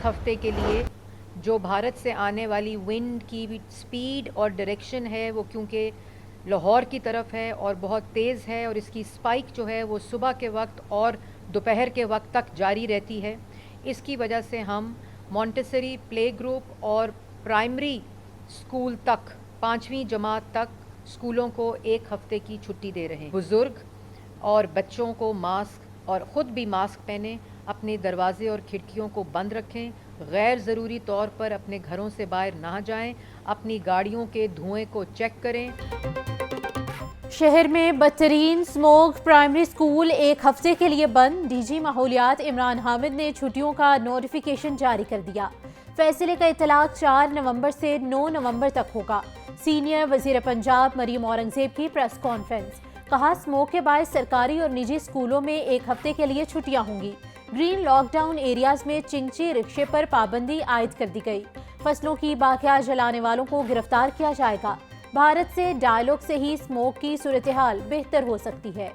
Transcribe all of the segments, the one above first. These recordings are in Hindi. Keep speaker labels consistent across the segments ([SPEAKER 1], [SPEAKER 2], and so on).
[SPEAKER 1] हफ्ते के लिए जो भारत से आने वाली विंड की स्पीड और डायरेक्शन है वो क्योंकि लाहौर की तरफ है और बहुत तेज़ है और इसकी स्पाइक जो है वो सुबह के वक्त और दोपहर के वक्त तक जारी रहती है। इसकी वजह से हम मॉन्टेसरी प्ले ग्रुप और प्राइमरी स्कूल तक 5वीं जमात तक स्कूलों को एक हफ्ते की छुट्टी दे रहे हैं। बुज़ुर्ग और बच्चों को मास्क और ख़ुद भी मास्क पहने, अपने दरवाजे और खिड़कियों को बंद रखें, गैर ज़रूरी तौर पर अपने घरों से बाहर ना जाएं, अपनी गाड़ियों के धुएं को चेक करें।
[SPEAKER 2] शहर में बदतरीन स्मोक प्राइमरी स्कूल एक हफ्ते के लिए बंद। डीजी माहौलियात इमरान हामिद ने छुट्टियों का नोटिफिकेशन जारी कर दिया। फैसले का इतलाक 4 नवंबर से 9 नवंबर तक होगा। सीनियर वजीर पंजाब मरीम औरंगजेब की प्रेस कॉन्फ्रेंस, कहा स्मोक के बायस सरकारी और निजी स्कूलों में एक हफ्ते के लिए छुट्टियां होंगी। ग्रीन लॉकडाउन एरियाज में चिंची रिक्शे पर पाबंदी आयद कर दी गई। फसलों की बाकिया जलाने वालों को गिरफ्तार किया जाएगा। भारत से डायलॉग से ही स्मोक की सूरत हाल बेहतर हो सकती है।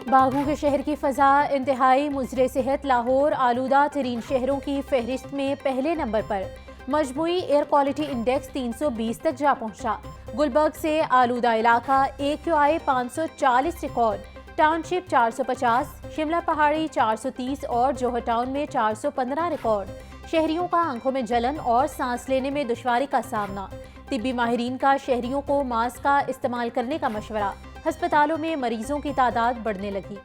[SPEAKER 2] बाघों के शहर की फजा इंतहाई मुज़रे सेहत। लाहौर आलूदा तरीन शहरों की फहरिस्त में पहले नंबर पर। मजमूई एयर क्वालिटी इंडेक्स 320 तक जा पहुंचा। गुलबर्ग से आलूदा इलाका AQI 540 रिकॉर्ड, टाउनशिप 450, शिमला पहाड़ी 430 और जोहर टाउन में 415 रिकॉर्ड। शहरियों का आंखों में जलन और सांस लेने में दुश्वारी का सामना। तिब्बी माहिरीन का शहरियों को मास्क का इस्तेमाल करने का मशवरा। अस्पतालों में मरीजों की तादाद बढ़ने लगी।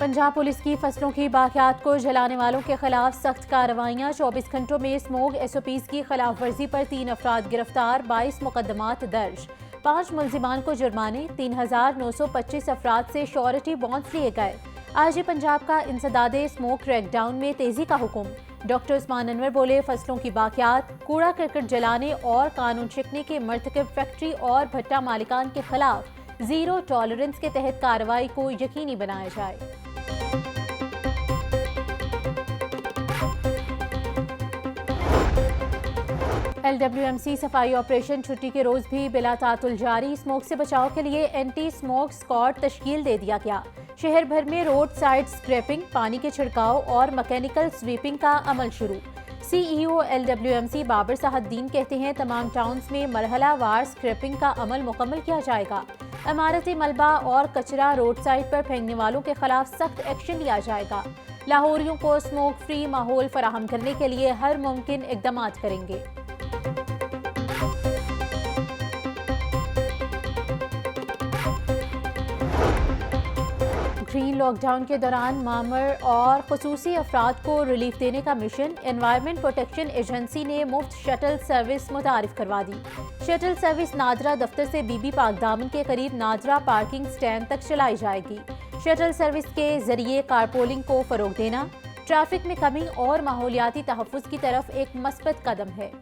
[SPEAKER 2] पंजाब पुलिस की फसलों की बाकियात को जलाने वालों के खिलाफ सख्त कार्रवाइयाँ। 24 घंटों में स्मोक SOPs की खिलाफ वर्जी पर 3 अफराद गिरफ्तार, 22 मुकदमात दर्ज। 5 मुलजिमान को जुर्माने, 3925 अफराद से श्योरिटी बॉन्ड्स लिए गए। आज पंजाब का इंसदादे स्मोक क्रैकडाउन में तेजी का हुक्म। डॉक्टर उस्मान अनवर बोले, फसलों की बाकियात, कूड़ा करकट जलाने और कानून शिकने के मर्तकब फैक्ट्री और भट्टा मालिकान के खिलाफ जीरो टॉलरेंस के तहत कार्रवाई को यकीनी बनाया जाए। LWMC सफाई ऑपरेशन छुट्टी के रोज भी बिला तातुल जारी। स्मोक से बचाव के लिए एंटी स्मोक स्क्वाड तश्कील दे दिया गया। शहर भर में रोड साइड स्क्रैपिंग, पानी के छिड़काव और मैकेनिकल स्वीपिंग का अमल शुरू। CEO LWMC बाबर साहद्दीन कहते हैं, तमाम टाउन्स में मरहला वार स्क्रैपिंग का अमल मुकम्मल किया जाएगा। इमारती मलबा और कचरा रोड साइड पर फेंकने वालों के खिलाफ सख्त एक्शन लिया जाएगा। लाहौरियों को स्मोक फ्री माहौल फराहम करने के लिए हर मुमकिन इक़दाम करेंगे। ग्रीन लॉकडाउन के दौरान मामर और खुसूसी अफराद को रिलीफ देने का मिशन। एनवायरमेंट प्रोटेक्शन एजेंसी ने मुफ्त शटल सर्विस मुतारिफ करवा दी। शटल सर्विस नादरा दफ्तर से बीबी पाक दामन के करीब नादरा पार्किंग स्टैंड तक चलाई जाएगी। शटल सर्विस के जरिए कारपोलिंग को फरोग देना ट्रैफिक में कमी और माहौलियाती तहफ़्फ़ुज़ की तरफ एक मस्बत कदम है।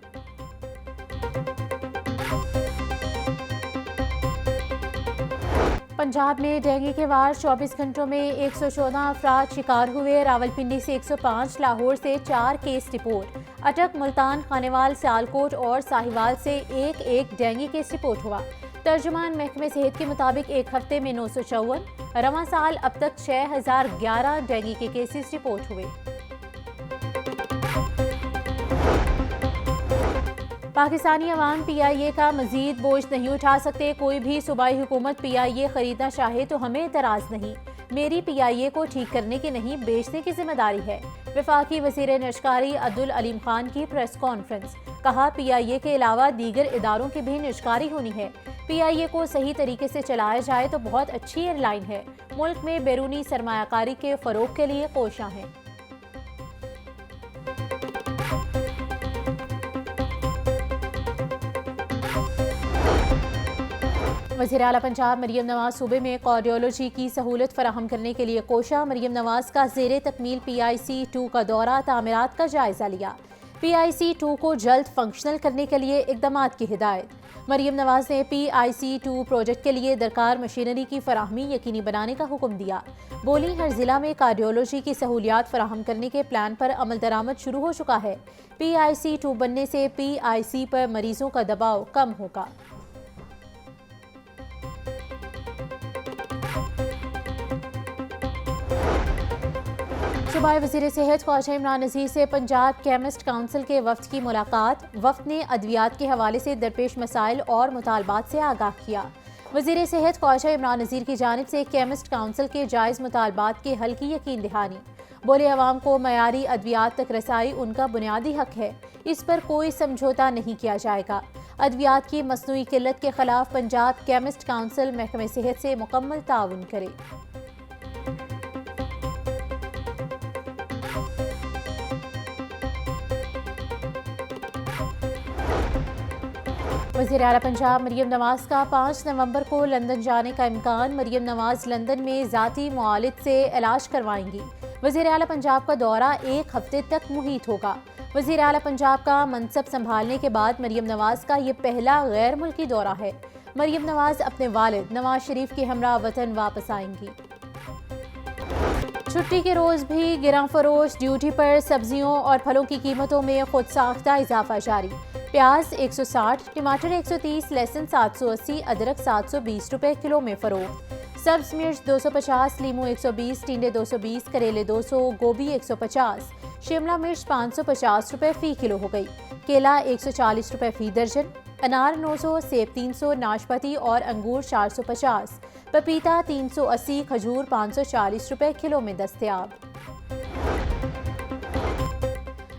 [SPEAKER 2] पंजाब में डेंगू के वार 24 घंटों में 114 अफराद शिकार हुए। रावलपिंडी से 105, लाहौर से 4 केस रिपोर्ट। अटक, मुल्तान, खानेवाल, सियालकोट और साहिवाल से एक एक डेंगू केस रिपोर्ट हुआ। तर्जुमान महकमे सेहत के मुताबिक एक हफ्ते में 954, रवां साल अब तक 6011 डेंगू के केसेस रिपोर्ट हुए। पाकिस्तानी अवाम PIA का मजीद बोझ नहीं उठा सकते। कोई भी सूबाई हुकूमत PIA खरीदना चाहे तो हमें एतराज़ नहीं। मेरी PIA को ठीक करने की नहीं, बेचने की जिम्मेदारी है। वफाकी वज़ीर निजकारी अब्दुल अलीम खान की प्रेस कॉन्फ्रेंस, कहा PIA के अलावा दीगर इदारों की भी निजकारी होनी है। PIA को सही तरीके से चलाया जाए तो बहुत अच्छी एयरलाइन है। मुल्क में बैरूनी सरमायाकारी के फ़रोग के लिए कोशां हैं। वज़ीर आला पंजाब मरीम नवाज सूबे में कार्डियोलॉजी की सहूलत फराहम करने के लिए कोशा। मरीम नवाज का ज़ेरे तकमील PIC2 का दौरा, तामीरात का जायजा लिया। PIC2 को जल्द फंक्शनल करने के लिए इक़दाम की हिदायत। मरीम नवाज ने PIC2 प्रोजेक्ट के लिए दरकार मशीनरी की फराहमी यकीनी बनाने का हुक्म दिया। बोली, हर जिला में कार्डियोलॉजी की सहूलियात फराहम करने के प्लान पर अमल दरामद शुरू हो चुका है। PIC2 बनने से PIC पर मरीजों का दबाव कम होगा। सूबाई वज़ीर सेहत ख्वाजा इमरान नज़ीर से पंजाब केमिस्ट काउंसिल के वफ्द की मुलाकात। वफ्द ने अद्वियात के हवाले से दरपेश मसाइल और मुतालबात से आगाह किया। वज़ीर सेहत ख्वाजा इमरान नज़ीर की जानिब से केमिस्ट काउंसिल के जायज़ मुतालबात के हल की यकीन दहानी। बोले अवाम को मयारी अद्वियात तक रसाई उनका बुनियादी हक है, इस पर कोई समझौता नहीं किया जाएगा। अद्वियात की मसनूई किल्लत के खिलाफ पंजाब केमिस्ट काउंसिल महकमे सेहत से मुकम्मल ताउन करे। वज़ीर आला पंजाब मरियम नवाज का 5 नवंबर को लंदन जाने का इम्कान। मरियम नवाज लंदन में ज़ाती मुआलिज से इलाज करवाएंगी। वज़ीर आला पंजाब का दौरा 1 हफ्ते तक मुहित होगा। वज़ीर आला पंजाब का मनसब संभालने के बाद मरियम नवाज का ये पहला गैर मुल्की दौरा है। मरियम नवाज अपने वालिद नवाज शरीफ के हमरा वतन वापस आएंगी। छुट्टी के रोज़ भी गिरां फरोश ड्यूटी पर सब्जियों और फलों की कीमतों में खुद साख्ता इजाफा जारी। प्याज 160, टमाटर 130, लहसुन 780, अदरक 720 रुपए किलो में फरोख्त। सब्ज मिर्च 250, लीमू 120, टिंडे 220, करेले 200, गोभी 150, शिमला मिर्च 550 रुपए फी किलो हो गई। केला 140 रुपए फी दर्जन, अनार 900, सेब 300, नाशपाती और अंगूर 450, पपीता 380, खजूर 540 रुपए किलो में दस्तयाब।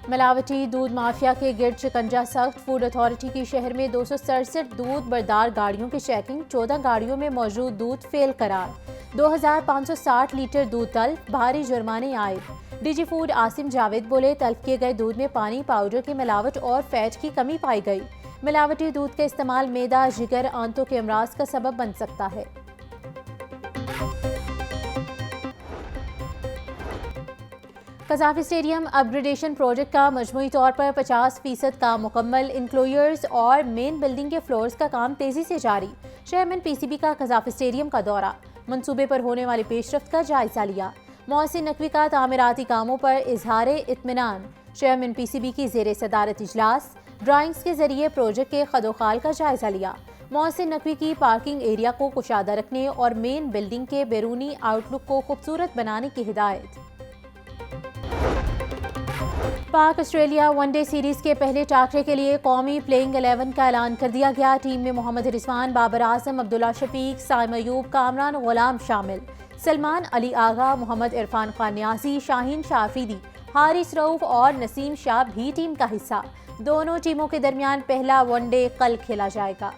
[SPEAKER 2] मिलावटी दूध माफिया के गिर्द शिकंजा सख्त। फूड अथॉरिटी की शहर में 267 दूध बरदार गाड़ियों की चेकिंग। 14 गाड़ियों में मौजूद दूध फेल करार। 2560 लीटर दूध तल्फ। भारी जुर्माने आए। डीजी फूड आसिम जावेद बोले तल्फ किए गए दूध में पानी पाउडर की मिलावट और फैट की कमी पाई गई। मिलावटी दूध का इस्तेमाल मैदा, जिगर, आंतों के अमराज का सबब बन सकता है। कज़ाफी स्टेडियम अपग्रेडेशन प्रोजेक्ट का मजमूई तौर पर 50% काम मुकम्मल। इंक्लोयर्स और मेन बिल्डिंग के फ्लोर्स का काम तेजी से जारी। चेयरमैन पीसीबी का कज़ाफी स्टेडियम का दौरा। मंसूबे पर होने वाली पेशरफ्त का जायजा लिया। मोहसिन नकवी का तामीराती कामों पर इजहार इत्मीनान। चेयरमैन पीसीबी की ज़ेरे सदारत इजलास। ड्राइंग्स के जरिए प्रोजेक्ट के खदोखाल का जायजा लिया। मोहसिन नकवी की पार्किंग एरिया को कुशादा रखने और मेन बिल्डिंग के बैरूनी आउटलुक को खूबसूरत बनाने की हिदायत। पाक ऑस्ट्रेलिया वनडे सीरीज के पहले टाकरे के लिए कौमी प्लेइंग 11 का ऐलान कर दिया गया। टीम में मोहम्मद रिजवान, बाबर आजम, अब्दुल्ला शफीक, साइम अयूब, कामरान गुलाम शामिल। सलमान अली आगा, मोहम्मद इरफान खान न्याजी, शाहीन शाफीदी, हारिस रऊफ और नसीम शाह भी टीम का हिस्सा। दोनों टीमों के दरमियान पहला वनडे कल खेला जाएगा।